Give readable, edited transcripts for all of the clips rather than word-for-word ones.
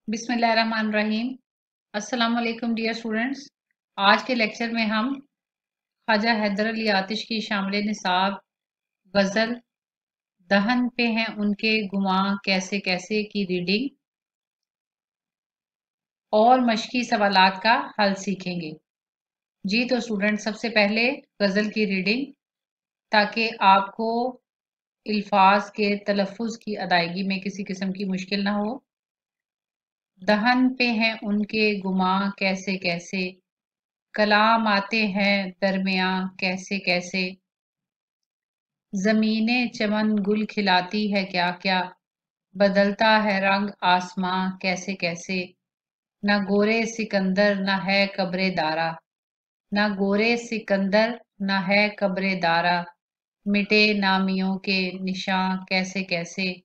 बिस्मिल्लाहिर्रहमानिर्रहीम। अस्सलाम वालेकुम डियर स्टूडेंट्स। आज के लेक्चर में हम ख्वाजा हैदर अली आतिश की शामिल निसाब गज़ल दहन पे हैं उनके गुमां कैसे कैसे की रीडिंग और मशकी सवालात का हल सीखेंगे। जी तो स्टूडेंट, सबसे पहले गज़ल की रीडिंग, ताकि आपको अल्फाज के तलफ़ुज़ की अदायगी में किसी किस्म की मुश्किल ना हो। दहन पे हैं उनके गुमां कैसे कैसे, कलाम आते हैं दरमियां कैसे कैसे, ज़मीने चमन गुल खिलाती है क्या क्या, बदलता है रंग आसमां कैसे कैसे, न गोरे सिकंदर न है कब्रे दारा, न गोरे सिकंदर न है कब्रे दारा, मिटे नामियों के निशां कैसे कैसे,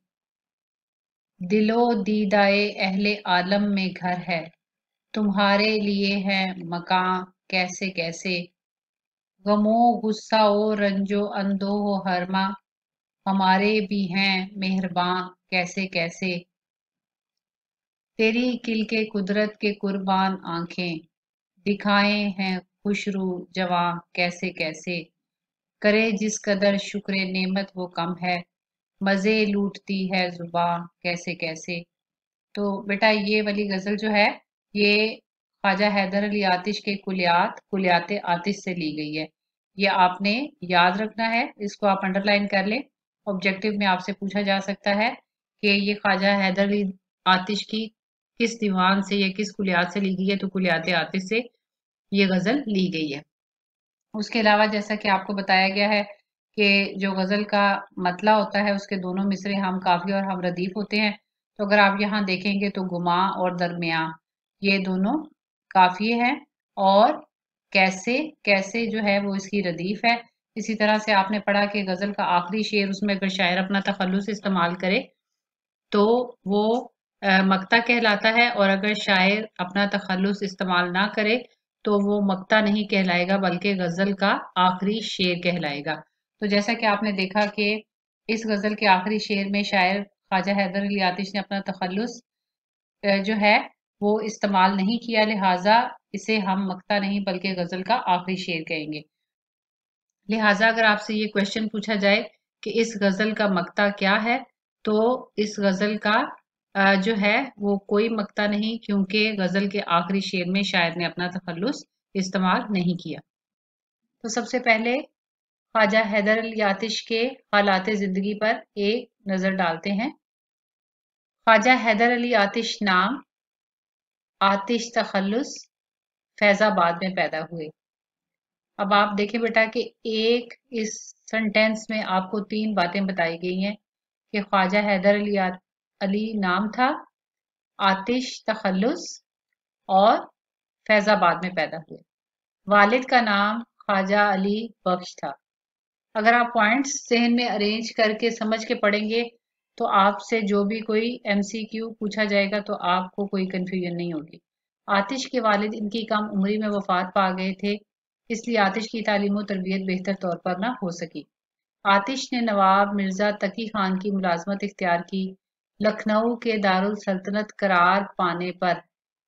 दिलो दीदाए अहले आलम में घर है, तुम्हारे लिए है मकां कैसे कैसे, गमो गुस्सा ओ रंजो अंदो हो हरमा, हमारे भी हैं मेहरबां कैसे कैसे, तेरी किल के कुदरत के कुर्बान आंखें दिखाए हैं खुशरू जवां कैसे कैसे, करे जिस कदर शुक्र नेमत वो कम है, मजे लूटती है जुबां कैसे कैसे। तो बेटा, ये वाली गजल जो है ये ख्वाजा हैदर अली आतिश के कुलियात आतिश से ली गई है। ये आपने याद रखना है, इसको आप अंडरलाइन कर लें। ऑब्जेक्टिव में आपसे पूछा जा सकता है कि ये ख्वाजा हैदर अली आतिश की किस दीवान से या किस कुलियात से ली गई है, तो कुलियात आतिश से ये गजल ली गई है। उसके अलावा जैसा कि आपको बताया गया है कि जो गजल का मतला होता है उसके दोनों मिसरे हम काफी और हम रदीफ होते हैं। तो अगर आप यहाँ देखेंगे तो गुमा और दरमिया ये दोनों काफिये हैं, और कैसे कैसे जो है वो इसकी रदीफ है। इसी तरह से आपने पढ़ा कि गजल का आखिरी शेर, उसमें अगर शायर अपना तखल्लुस इस्तेमाल करे तो वो मक्ता कहलाता है, और अगर शायर अपना तखल्लुस इस्तेमाल ना करे तो वो मक्ता नहीं कहलाएगा बल्कि गजल का आखिरी शेर कहलाएगा। तो जैसा कि आपने देखा कि इस गजल के आखिरी शेर में शायर ख्वाजा हैदर अली आतिश ने अपना तखल्लुस जो है वो इस्तेमाल नहीं किया, लिहाजा इसे हम मक्ता नहीं बल्कि गजल का आखिरी शेर कहेंगे। लिहाजा अगर आपसे ये क्वेश्चन पूछा जाए कि इस गजल का मक्ता क्या है, तो इस गजल का जो है वो कोई मक्ता नहीं, क्योंकि गजल के आखिरी शेर में शायर ने अपना तखल्लुस इस्तेमाल नहीं किया। तो सबसे पहले ख्वाजा हैदर अली आतिश के हालात जिंदगी पर एक नजर डालते हैं। ख्वाजा हैदर अली आतिश नाम, आतिश तखल्लुस, फैजाबाद में पैदा हुए। अब आप देखें बेटा कि एक इस सेंटेंस में आपको तीन बातें बताई गई हैं कि ख्वाजा हैदर अली नाम था, आतिश तखल्लुस, और फैजाबाद में पैदा हुए। वालिद का नाम ख्वाजा अली बख्श था। अगर आप पॉइंट्स जहन में अरेंज करके समझ के पढ़ेंगे तो आपसे जो भी कोई एमसीक्यू पूछा जाएगा तो आपको कोई कंफ्यूजन नहीं होगी। आतिश के वालिद इनकी कम उम्री में वफात पा गए थे, इसलिए आतिश की तालीम और तरबियत बेहतर तौर पर ना हो सकी। आतिश ने नवाब मिर्जा तकी खान की मुलाजमत इख्तियार की। लखनऊ के दारुल सल्तनत करार पाने पर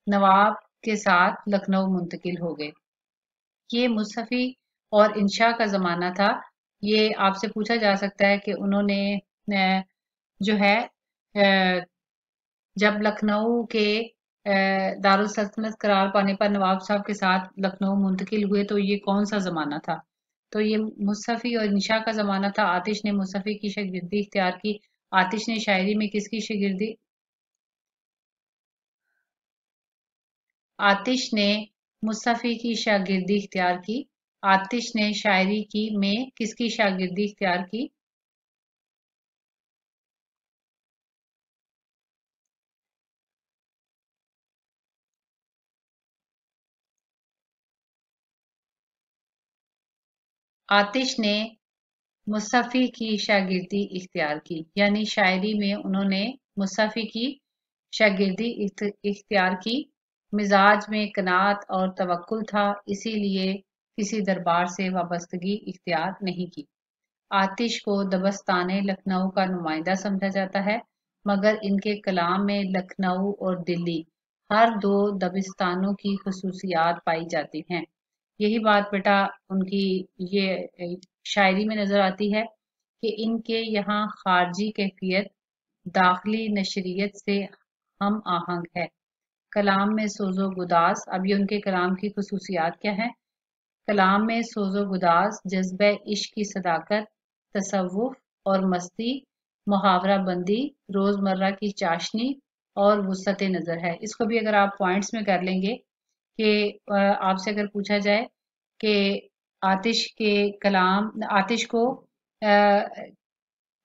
नवाब के साथ लखनऊ मुंतकिल हो गए। ये मुसफ़ी और इंशा का ज़माना था। ये आपसे पूछा जा सकता है कि उन्होंने जो है जब लखनऊ के दारुल सल्तनत करार पाने पर नवाब साहब के साथ लखनऊ मुंतकिल हुए, तो ये कौन सा ज़माना था? तो ये मुसफ़ी और इंशा का ज़माना था। आतिश ने मुसफ़ी की शागिर्दी इख्तियार की। आतिश ने शायरी में किसकी शागिर्दी आतिश ने मुसफ़ी की शागिर्दी इख्तियार की। आतिश ने शायरी की में किसकी शागिर्दी इख्तियार की? आतिश ने मुसफ़ी की शागिर्दी इख्तियार की, यानी शायरी में उन्होंने मुसफ़ी की शागिर्दी इख्तियार की। मिजाज में कनात और तवक्कुल था, इसीलिए किसी दरबार से वाबस्तगी इख्तियार नहीं की। आतिश को दबस्ताने लखनऊ का नुमाइंदा समझा जाता है। मगर इनके कलाम में लखनऊ और दिल्ली हर दो दबिस्तानों की खसूसियात पाई जाती हैं। यही बात बेटा उनकी ये शायरी में नजर आती है कि इनके यहाँ खारजी कैफियत दाखिली नशरियत से हम आहंग है। कलाम में सोजो गुदास, अब ये उनके कलाम की खसूसियात क्या है? कलाम में सोजो गुदास, जज्बे इश्क की सदाकत, तसव्वुफ और मस्ती, मुहावरा बंदी, रोजमर्रा की चाशनी और वुसअत नजर है। इसको भी अगर आप पॉइंट्स में कर लेंगे कि आपसे अगर पूछा जाए कि आतिश के कलाम, आतिश को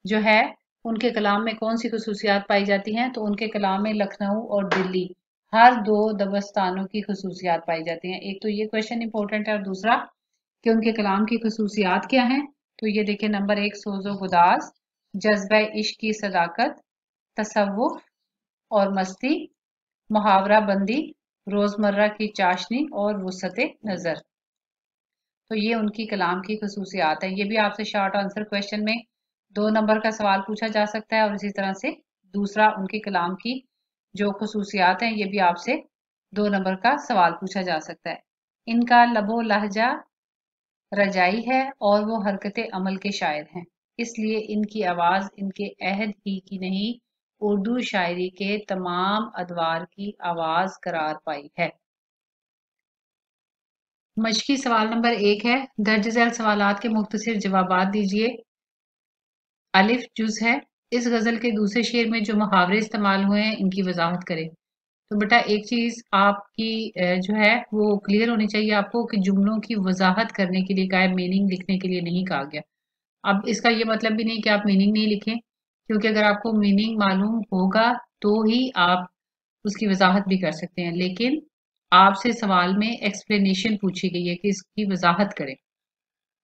जो है उनके कलाम में कौन सी खसूसियात पाई जाती हैं, तो उनके कलाम में लखनऊ और दिल्ली हर दो दबस्तानों की खसूसियात पाई जाती हैं। एक तो ये क्वेश्चन इंपॉर्टेंट है और दूसरा कि उनके कलाम की खसूसियात क्या हैं। तो ये देखिए नंबर 1 सोजो गुदास, जज्बा इश्क की सदाकत, तसव्वुफ और मस्ती, मुहावरा बंदी, रोजमर्रा की चाशनी और वुसअत नजर। तो ये उनकी कलाम की खसूसियात है। ये भी आपसे शॉर्ट आंसर क्वेश्चन में 2 नंबर का सवाल पूछा जा सकता है और इसी तरह से दूसरा उनके कलाम की जो खसूसियात हैं ये भी आपसे 2 नंबर का सवाल पूछा जा सकता है। इनका लबो लहजा रजाई है और वो हरकत अमल के शायर हैं, इसलिए इनकी आवाज इनके अहद ही की नहीं उर्दू शायरी के तमाम अदवार की आवाज करार पाई है। मशकी सवाल नंबर 1 है, दर्ज झैल सवालात के मुख्तसर जवाबात दीजिए। अलिफ जुज है, इस गजल के दूसरे शेर में जो मुहावरे इस्तेमाल हुए हैं इनकी वजाहत करें। तो बेटा एक चीज आपकी जो है वो क्लियर होनी चाहिए आपको कि जुमलों की वजाहत करने के लिए कहा है, मीनिंग लिखने के लिए नहीं कहा गया। अब इसका ये मतलब भी नहीं कि आप मीनिंग नहीं लिखें, क्योंकि अगर आपको मीनिंग मालूम होगा तो ही आप उसकी वजाहत भी कर सकते हैं, लेकिन आपसे सवाल में एक्सप्लेनेशन पूछी गई है कि इसकी वजाहत करें।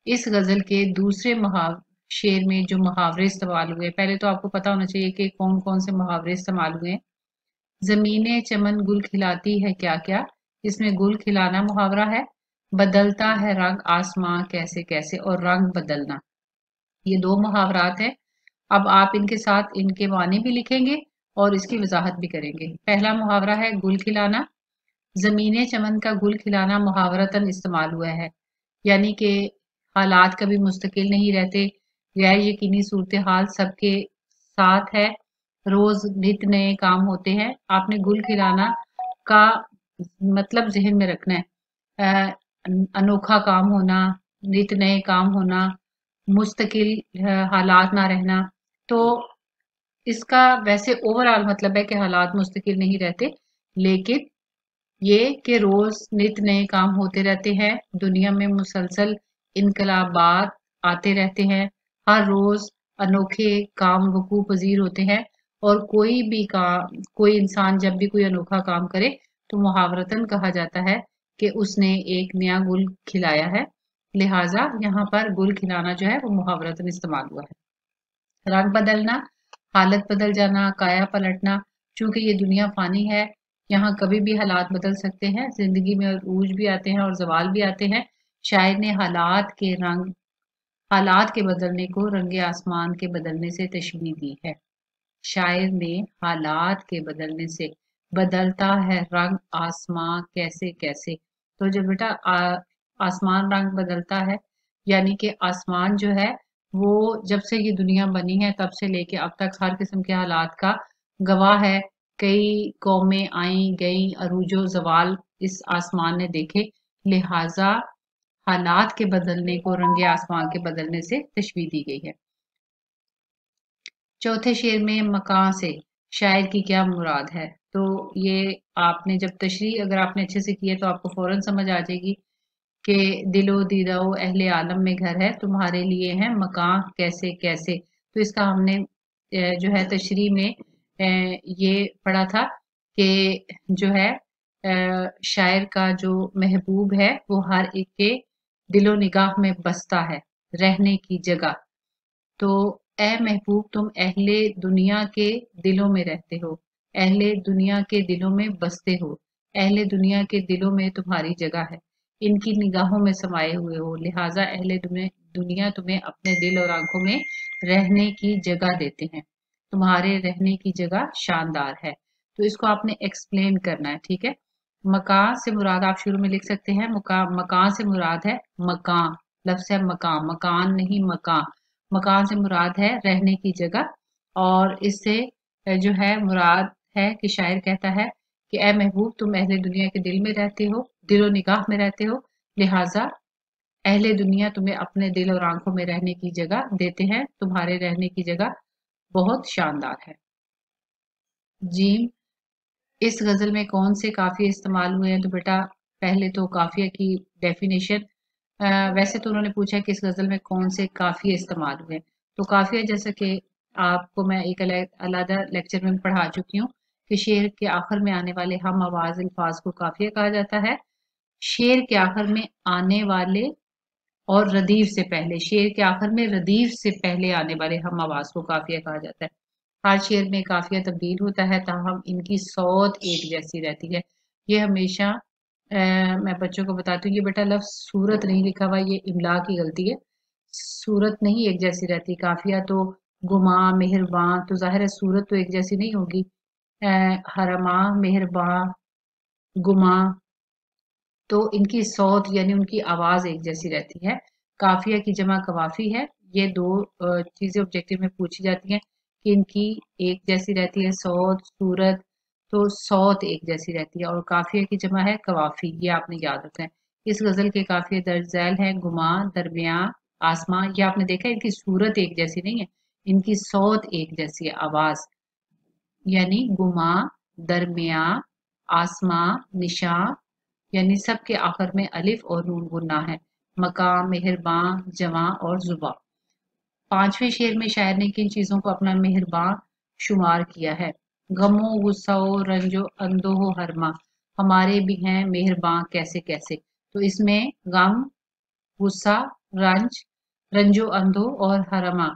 इस गजल के दूसरे शेर में जो मुहावरे इस्तेमाल हुए, पहले तो आपको पता होना चाहिए कि कौन कौन से मुहावरे इस्तेमाल हुए हैं। जमीने चमन गुल खिलाती है क्या क्या, इसमें गुल खिलाना मुहावरा है। बदलता है रंग आसमां कैसे कैसे, और रंग बदलना, ये 2 मुहावरात है। अब आप इनके साथ इनके मानी भी लिखेंगे और इसकी वजाहत भी करेंगे। पहला मुहावरा है गुल खिलाना। जमीने चमन का गुल खिलाना मुहावरतन इस्तेमाल हुआ है, यानी कि हालात कभी मुस्तकिल नहीं रहते, गैर यकीनी सूरत हाल सबके साथ है, रोज नित नए काम होते हैं। आपने गुल खिलाना का मतलब जहन में रखना है, अनोखा काम होना, नित नए काम होना, मुस्तकिल हालात ना रहना। तो इसका वैसे ओवरऑल मतलब है कि हालात मुस्तकिल नहीं रहते, लेकिन ये कि रोज नित नए काम होते रहते हैं, दुनिया में मुसलसल इनकलाबात आते रहते हैं, हर रोज अनोखे काम वकू पजीर होते हैं, और कोई भी काम, कोई इंसान जब भी कोई अनोखा काम करे तो मुहावरतन कहा जाता है कि उसने एक नया गुल खिलाया है। लिहाजा यहाँ पर गुल खिलाना जो है वो मुहावरतन इस्तेमाल हुआ है। रंग बदलना, हालत बदल जाना, काया पलटना। चूंकि ये दुनिया फानी है, यहाँ कभी भी हालात बदल सकते हैं, जिंदगी में उरूज भी आते हैं और जवाल भी आते हैं। शायर ने हालात के बदलने को रंगे आसमान के बदलने से तशबीह दी है। शायर ने हालात के बदलने से, बदलता है रंग आसमां कैसे कैसे, तो जब बेटा आसमान रंग बदलता है, यानी कि आसमान जो है वो जब से ये दुनिया बनी है तब से लेके अब तक हर किस्म के हालात का गवाह है। कई कौमें आई गई, अरूजो जवाल इस आसमान ने देखे, लिहाजा हालात के बदलने को रंगे आसमान के बदलने से तशबीह दी गई है। चौथे शेर में मकां से शायर की क्या मुराद है, तो ये आपने जब तशरीह अगर आपने अच्छे से की है तो आपको फौरन समझ आ जाएगी कि दिलो दीदा अहले आलम में घर है, तुम्हारे लिए है मकां कैसे कैसे। तो इसका हमने जो है तशरीह में ये पढ़ा था कि जो है शायर का जो महबूब है वो हर एक के दिलो निगाह में बसता है, रहने की जगह। तो ए महबूब तुम अहले दुनिया के दिलों में रहते हो, अहले दुनिया के दिलों में बसते हो, अहले दुनिया के दिलों में तुम्हारी जगह है, इनकी निगाहों में समाये हुए हो, लिहाजा अहले दुनिया तुम्हें अपने दिल और आंखों में रहने की जगह देते हैं। तो तुम्हारे रहने की जगह शानदार है। तो इसको आपने एक्सप्लेन करना है, ठीक है। मकान से मुराद आप शुरू में लिख सकते हैं, मकान से मुराद है मकान, लफ्ज़ है मकान, मकान नहीं मकान। मकान से मुराद है रहने की जगह, और इससे जो है मुराद है कि शायर कहता है कि ए महबूब, तुम अहले दुनिया के दिल में रहते हो, दिलो निगाह में रहते हो, लिहाजा अहले दुनिया तुम्हें अपने दिल और आंखों में रहने की जगह देते हैं, तुम्हारे रहने की जगह बहुत शानदार है। जीम, इस गजल में कौन से काफिये इस्तेमाल हुए हैं? तो बेटा पहले तो काफिया की डेफिनेशन, वैसे तो उन्होंने पूछा कि इस गजल में कौन से काफिये इस्तेमाल हुए हैं। तो काफिया जैसा कि आपको मैं एक अलग लेक्चर में पढ़ा चुकी हूँ कि शेर के आखिर में आने वाले हम आवाज अल्फाज को काफिया कहा जाता है। शेर के आखिर में आने वाले और रदीफ से पहले, शेर के आखिर में रदीफ से पहले आने वाले हम आवाज को काफिया कहा जाता है। हर शेर में काफिया तब्दील होता है, ताहम इनकी सौत एक जैसी रहती है। ये हमेशा मैं बच्चों को बताती हूँ, ये बेटा लफ्ज सूरत नहीं लिखा हुआ, ये इमला की गलती है। सूरत नहीं एक जैसी रहती, काफिया तो गुमा मेहरबान, तो जाहिर है सूरत तो एक जैसी नहीं होगी। हरमा मेहरबान गुमा, तो इनकी सौत यानी उनकी आवाज एक जैसी रहती है। काफिया की जमा कवाफी है। ये दो चीजें ऑब्जेक्टिव में पूछी जाती हैं कि इनकी एक जैसी रहती है सौत सूरत, तो सौत एक जैसी रहती है, और काफिया की जमा है कवाफी, ये आपने याद रखना है। इस गजल के काफिया दर्ज झैल है गुमा, दरमिया, आसमां। ये आपने देखा इनकी सूरत एक जैसी नहीं है, इनकी सौत एक जैसी है, आवाज, यानी गुमा, दरमिया, आसमां, निशा, यानी सबके आखिर में अलिफ और नून गुन्ना है। मकाम, मेहरबान, जवां और जुबा। पांचवें शेर में शायर ने किन चीजों को अपना मेहरबान शुमार किया है? गमो गुस्साओ रंजो अंदो हो हरमा, हमारे भी हैं मेहरबान कैसे कैसे। तो इसमें गम, गुस्सा, रंज, रंजो अंधो और हरमा,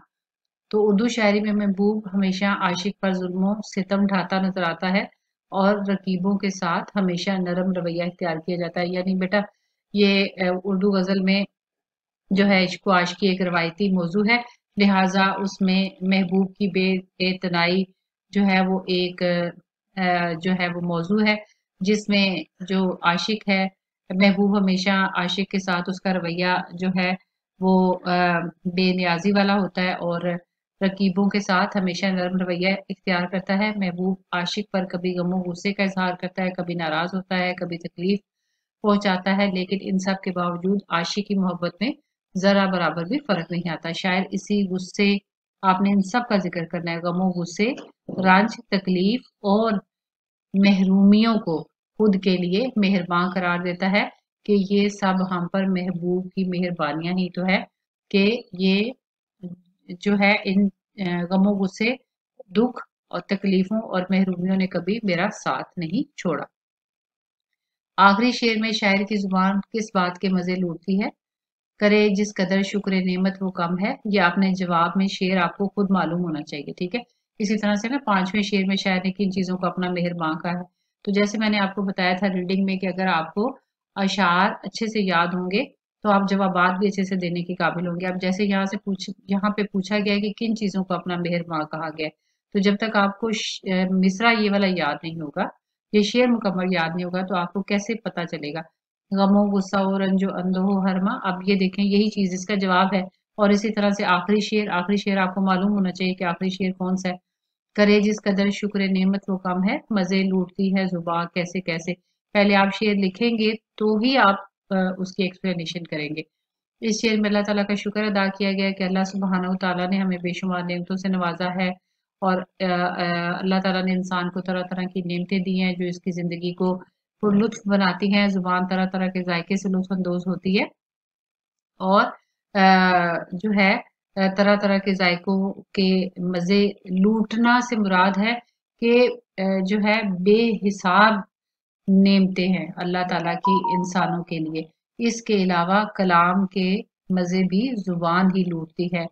तो उर्दू शायरी में महबूब हमेशा आशिक पर जुल्मों सितम ढाता नजर आता है, और रकीबों के साथ हमेशा नरम रवैया इख्तियार किया जाता है। यानी बेटा ये उर्दू गजल में जो है इश्क व आशिकी एक रवायती मौजू है, लिहाजा उसमें महबूब की बेइतनाई जो है वो एक जो है वो मौजू है, जिसमें जो आशिक है, महबूब हमेशा आशिक के साथ उसका रवैया जो है वो बेनियाजी वाला होता है, और रकीबों के साथ हमेशा नरम रवैया इख्तियार करता है। महबूब आशिक पर कभी गमो गुस्से का इजहार करता है, कभी नाराज होता है, कभी तकलीफ पहुंचाता है, लेकिन इन सब के बावजूद आशिक की मोहब्बत में जरा बराबर भी फर्क नहीं आता। शायर इसी गुस्से, आपने इन सब का जिक्र करना है, गमो गुस्से, रंज, तकलीफ और महरूमियों को खुद के लिए मेहरबान करार देता है कि ये सब हम पर महबूब की मेहरबानियां ही तो है कि ये जो है इन गमो गुस्से, दुख और तकलीफों और महरूमियों ने कभी मेरा साथ नहीं छोड़ा। आखिरी शेर में शायर की जुबान किस बात के मजे लूटती है? करे जिस कदर शुक्र नेमत वो कम है। ये आपने जवाब में शेर आपको खुद मालूम होना चाहिए, ठीक है। इसी तरह से ना पांचवें शेर में शायर ने किन चीजों को अपना मेहरबान कहा है? तो जैसे मैंने आपको बताया था रीडिंग में कि अगर आपको अशार अच्छे से याद होंगे तो आप जवाबात भी अच्छे से देने के काबिल होंगे। अब जैसे यहाँ पे पूछा गया है कि किन चीजों को अपना मेहरबान कहा गया है, तो जब तक आपको मिसरा ये वाला याद नहीं होगा, ये शेर मुकम्मल याद नहीं होगा, तो आपको कैसे पता चलेगा? गमो गुस्सा हो रंजो अंधो हो हरमा, अब ये देखें यही चीज इसका जवाब है। और इसी तरह से आखिरी शेर आपको मालूम होना चाहिए कि आखिरी शेर कौन सा है। करे जिस कदर शुक्र नेमत वो कम है, मजे लूटती है जुबान कैसे कैसे। पहले आप शेर लिखेंगे तो ही आप उसकी एक्सप्लेनेशन करेंगे। इस शेर में अल्लाह ताला का शुक्र अदा किया गया कि अल्लाह सुब्हानहू तआला ने हमें बेशुमार नेमतों से नवाजा है, और अल्लाह ताला ने इंसान को तरह तरह की नेमतें दी हैं जो इसकी जिंदगी को पुरलुत्फ बनाती हैं। जुबान तरह तरह के जायके से लुत्फ अंदोज होती है, और जो है तरह तरह के जायकों के मजे लूटना से मुराद है कि जो है बेहिसाब नेमतें हैं अल्लाह ताला की इंसानों के लिए। इसके अलावा कलाम के मजे भी जुबान ही लूटती है,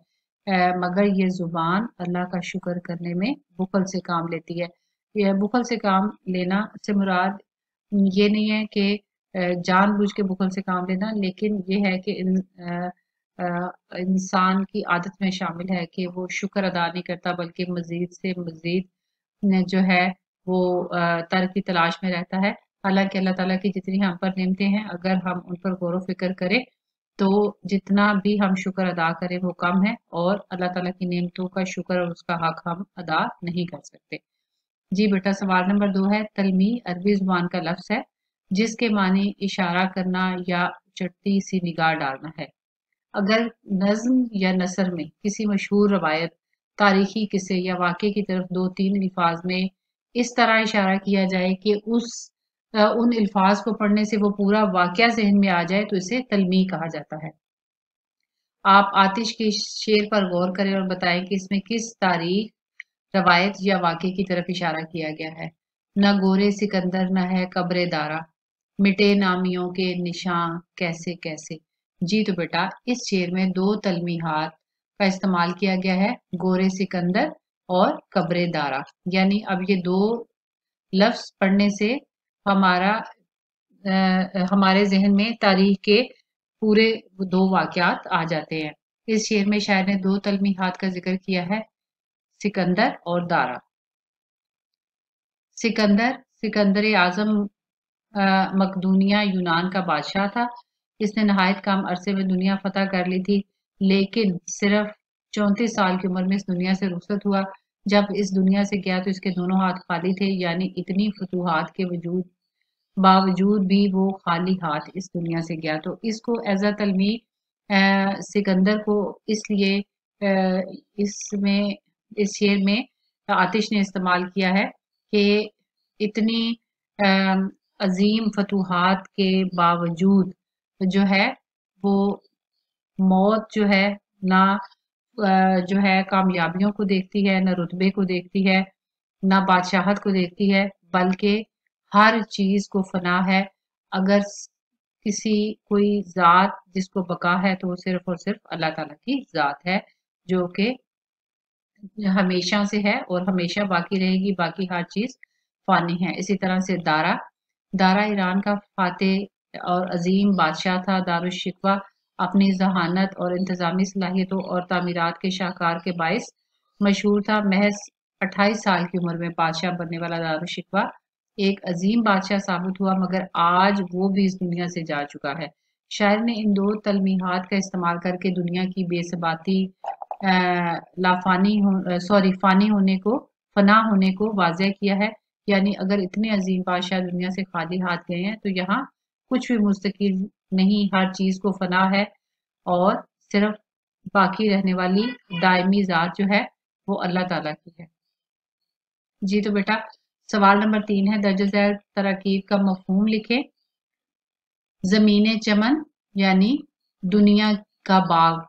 मगर ये जुबान अल्लाह का शुक्र करने में बुखल से काम लेती है। यह बुखल से काम लेना से मुराद ये नहीं है कि जानबूझ के बुखल से काम लेना, लेकिन ये है कि इंसान की आदत में शामिल है कि वो शुक्र अदा नहीं करता, बल्कि मजीद से मजीद जो है वो तर की तलाश में रहता है। हालांकि अल्लाह ताला की जितनी हम पर नेमतें हैं, अगर हम उन पर गौर व फिक्र करें तो जितना भी हम शुक्र अदा करें वो कम है, और अल्लाह ताला की नेमतों का शुक्र और उसका हक हम अदा नहीं कर सकते। जी बेटा, सवाल नंबर 2 है। तलमी अरबी जुबान का लफ्ज है जिसके मानी इशारा करना या चटती सी निगाह डालना है। अगर नज्म या नसर में किसी मशहूर रवायत, तारीखी किस्से या वाक़े की तरफ 2-3 अल्फाज में इस तरह इशारा किया जाए कि उन अल्फाज को पढ़ने से वो पूरा वाक़या ज़हन में आ जाए, तो इसे तलमी कहा जाता है। आप आतिश के शेर पर गौर करें और बताएं कि इसमें किस तारीख, रवायत या वाक़े की तरफ इशारा किया गया है। न गोरे सिकंदर न है कब्र दारा, मिटे नामियों के निशान कैसे कैसे। जी तो बेटा, इस शेर में 2 तलमीहात का इस्तेमाल किया गया है, गोरे सिकंदर और कब्र दारा। यानी अब ये 2 लफ्ज पढ़ने से हमारा हमारे ज़हन में तारीख के पूरे 2 वाक़यात आ जाते हैं। इस शेर में शायर ने 2 तलमीहात का ज़िक्र किया है, सिकंदर और दारा। सिकंदर, सिकंदर आज़म मकदूनिया यूनान का बादशाह था। इसने नहायत कम अरसे में दुनिया फतह कर ली थी, लेकिन सिर्फ 34 साल की उम्र में इस दुनिया से रुखसत हुआ। जब इस दुनिया से गया तो इसके दोनों हाथ खाली थे, यानी इतनी फतूहात के बावजूद भी वो खाली हाथ इस दुनिया से गया। तो इसको एज अ तलमी सिकंदर को इसलिए इसमें इस शेर में आतिश ने इस्तेमाल किया है कि इतनी अजीम फतूहात के बावजूद जो है वो मौत जो है ना जो है कामयाबियों को देखती है, ना रुतबे को देखती है, ना बादशाहत को देखती है, बल्कि हर चीज को फना है। अगर किसी कोई जात जिसको बका है तो वो सिर्फ और सिर्फ अल्लाह ताला की जात है, जो कि हमेशा से है और हमेशा बाकी रहेगी। बाकी हर चीज फानी है। इसी तरह से दारा, दारा ईरान का फातेह और अजीम बादशाह था। दारुशिकवा अपनी जहानत और इंतजामी सलाहियतों और तामीरात के शाहकार के बायस मशहूर था। महज 28 साल की उम्र में बादशाह बनने वाला दारुशिकवा एक अजीम बादशाह साबित हुआ, मगर आज वो भी इस दुनिया से जा चुका है। शायर ने इन 2 तलमीहात का इस्तेमाल करके दुनिया की बेसबाती, फानी होने को, फना होने को वाज़ह किया है। यानी अगर इतने अजीम बादशाह दुनिया से खाली हाथ गए हैं, तो यहाँ कुछ भी मुस्तकिल नहीं, हर चीज को फना है और सिर्फ बाकी रहने वाली दायमी ज़ात जो है वो अल्लाह ताला की है। जी तो बेटा, सवाल नंबर 3 है। दर्ज झैल तराकीब का मफहूम लिखें। ज़मीन चमन यानी दुनिया का बाग,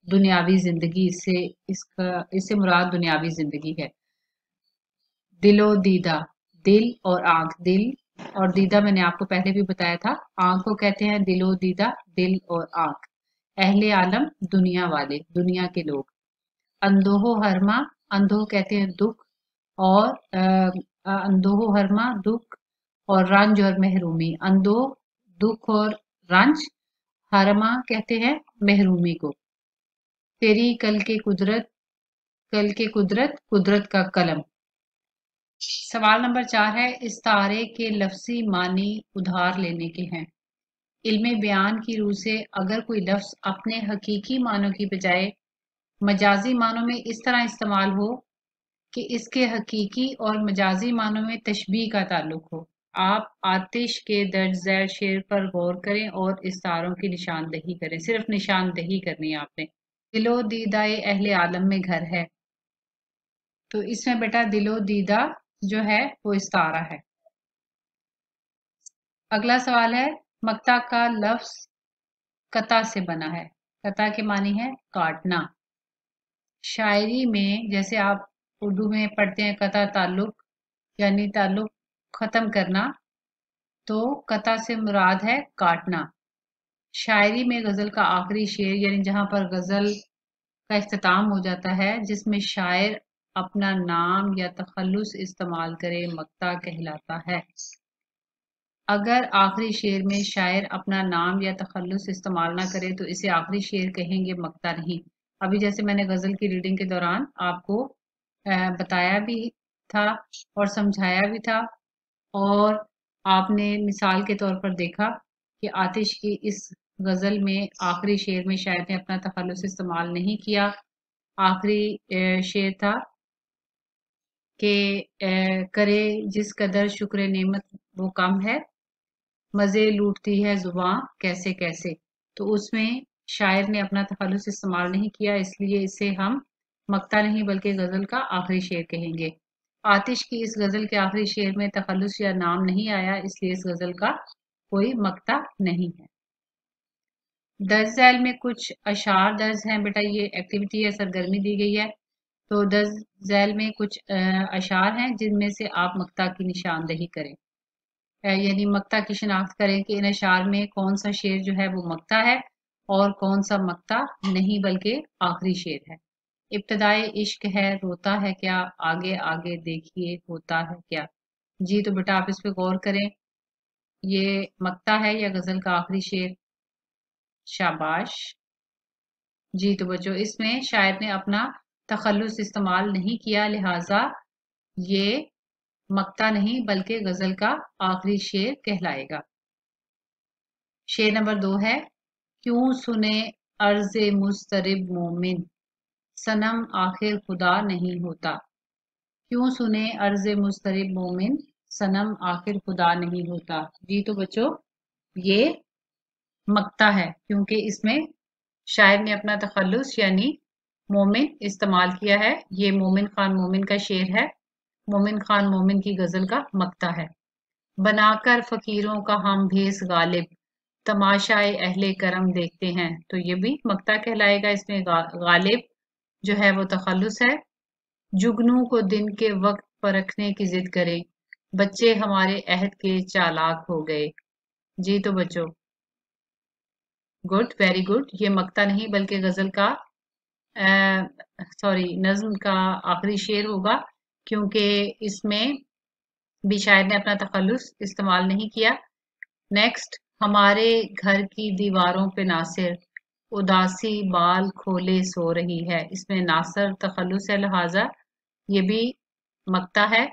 दुनियावी जिंदगी, इससे मुराद दुनियावी जिंदगी है। दिलो दीदा, दिल और आंख, दिल और दीदा मैंने आपको पहले भी बताया था। आंख को कहते हैं दिलो दीदा, दिल और आंख। अहले आलम, दुनिया वाले, दुनिया के लोग। अंदोहो हरमा, अंदोह कहते हैं दुख, और अंदोहो हरमा दुख और रंज और महरूमी। अंदोह दुख और रंज, हरमा कहते हैं महरूमी को। तेरी कल के कुदरत, कुदरत का कलम। सवाल नंबर 4 है। इस्तारे के लफ्जी मानी उधार लेने के हैं। इल्मे बयान की रूह से अगर कोई लफ्ज अपने हकीकी मानों की बजाय मजाजी मानों में इस तरह इस्तेमाल हो कि इसके हकीकी और मजाजी मानों में तशबीह का ताल्लुक हो। आप आतिश के दर्ज झैल शेर पर गौर करें और इस्तारों की निशानदही करें। सिर्फ निशानदही करनी है आपने। दिलो दीदाए अहले आलम में घर है, तो इसमें बेटा दिलो दीदा जो है वो इस्तारा है। अगला सवाल है। मक्ता का लफ्ज कता से बना है। कता के मानी है काटना। शायरी में जैसे आप उर्दू में पढ़ते हैं कता ताल्लुक, यानी ताल्लुक खत्म करना, तो कता से मुराद है काटना। शायरी में गजल का आखिरी शेर, यानी जहां पर गजल का इख्तिताम हो जाता है, जिसमें शायर अपना नाम या तखल्लुस इस्तेमाल करे, मक्ता कहलाता है। अगर आखिरी शेर में शायर अपना नाम या तखल्लुस इस्तेमाल ना करे तो इसे आखिरी शेर कहेंगे, मक्ता नहीं। अभी जैसे मैंने गजल की रीडिंग के दौरान आपको बताया भी था और समझाया भी था, और आपने मिसाल के तौर पर देखा कि आतिश की इस गजल में आखिरी शेर में शायर ने अपना तखल्लुस इस्तेमाल नहीं किया। आखिरी शेर था कि करे जिस कदर शुक्र नेमत वो कम है, मजे लूटती है जुबां कैसे कैसे। तो उसमें शायर ने अपना तखल्लुस इस्तेमाल नहीं किया, इसलिए इसे हम मक्ता नहीं बल्कि गजल का आखिरी शेर कहेंगे। आतिश की इस गजल के आखिरी शेर में तखल्लुस या नाम नहीं आया, इसलिए इस गजल का कोई मक्ता नहीं है। दर्ज झैल में कुछ अशार दर्ज हैं बेटा, ये एक्टिविटी है, सरगर्मी दी गई है। तो दर्ज झैल में कुछ अशार हैं जिनमें से आप मक्ता की निशानदेही करें, यानी मक्ता की शिनाख्त करें कि इन अशार में कौन सा शेर जो है वो मक्ता है और कौन सा मक्ता नहीं बल्कि आखिरी शेर है। इब्तदाए इश्क है रोता है क्या, आगे आगे देखिए होता है क्या। जी तो बेटा आप इस पे गौर करें, ये मक्ता है या गजल का आखिरी शेर। शाबाश। जी तो बच्चों इसमें शायर ने अपना तखल्लुस इस्तेमाल नहीं किया, लिहाजा ये मक्ता नहीं बल्कि गजल का आखिरी शेर कहलाएगा। शेर नंबर 2 है, क्यों सुने अर्ज़े मुस्तरिब मोमिन, सनम आखिर खुदा नहीं होता। क्यों सुने अर्ज़े मुस्तरिब मोमिन, सनम आखिर खुदा नहीं होता। जी तो बच्चों ये मक्ता है, क्योंकि इसमें शायर ने अपना तखल्लुस यानी मोमिन इस्तेमाल किया है। ये मोमिन खान मोमिन का शेर है, मोमिन खान मोमिन की गजल का मक्ता है। बनाकर फकीरों का हम भेस गालिब, तमाशाए अहले करम देखते हैं। तो ये भी मक्ता कहलाएगा, इसमें गालिब जो है वो तखल्लुस है। जुगनू को दिन के वक्त परखने की जिद करें, बच्चे हमारे अहद के चालाक हो गए। जी तो बच्चों गुड, वेरी गुड। ये मक्ता नहीं बल्कि गजल का सॉरी नज्म का आखिरी शेर होगा, क्योंकि इसमें भी शायर ने अपना तखल्लुस इस्तेमाल नहीं किया। नेक्स्ट, हमारे घर की दीवारों पे नासिर उदासी बाल खोले सो रही है। इसमें नासिर तखल्लुस है, लिहाजा ये भी मक्ता है।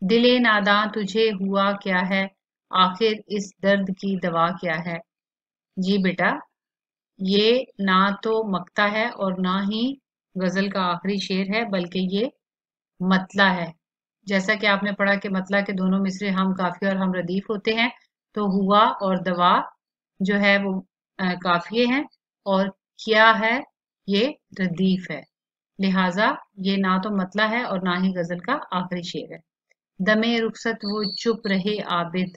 दिले नादां तुझे हुआ क्या है, आखिर इस दर्द की दवा क्या है। जी बेटा ये ना तो मक्ता है और ना ही गजल का आखिरी शेर है, बल्कि ये मतला है। जैसा कि आपने पढ़ा कि मतला के दोनों मिसरे हम काफी और हम रदीफ होते हैं, तो हुआ और दवा जो है वो काफिये हैं, और क्या है ये रदीफ है। लिहाजा ये ना तो मतला है और ना ही गजल का आखिरी शेर है। दमे रुखसत वो चुप रहे आबिद,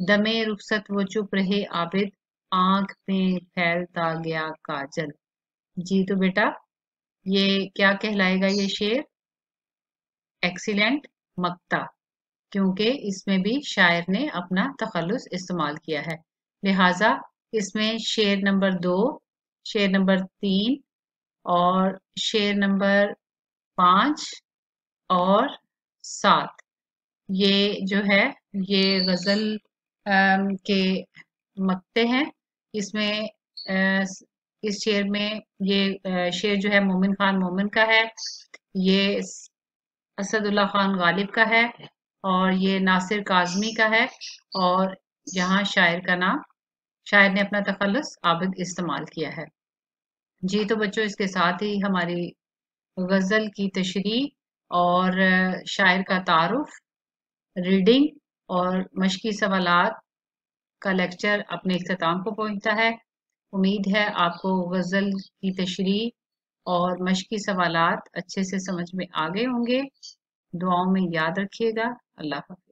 दमे रुखसत वो चुप रहे आबिद, आंख में फैलता गया काजल। जी तो बेटा ये क्या कहलाएगा, ये शेर एक्सीलेंट मक्ता, क्योंकि इसमें भी शायर ने अपना तखल्लुस इस्तेमाल किया है। लिहाजा इसमें शेर नंबर 2, शेर नंबर 3 और शेर नंबर 5 और 7 ये जो है ये गजल के मक्ते हैं। इसमें इस शेर में ये शेर जो है मोमिन खान मोमिन का है, ये असदुल्ला खान गालिब का है, और ये नासिर काजमी का है, और यहाँ शायर का नाम, शायर ने अपना तखल्लुस आबिद इस्तेमाल किया है। जी तो बच्चों इसके साथ ही हमारी गजल की तशरीह और शायर का तारुफ, रीडिंग और मशकी सवालात का लेक्चर अपने इख्तिताम को पहुंचता है। उम्मीद है आपको गजल की तशरीह और मशकी सवालात अच्छे से समझ में आ गए होंगे। दुआओं में याद रखिएगा। अल्लाह हाफ़िज़।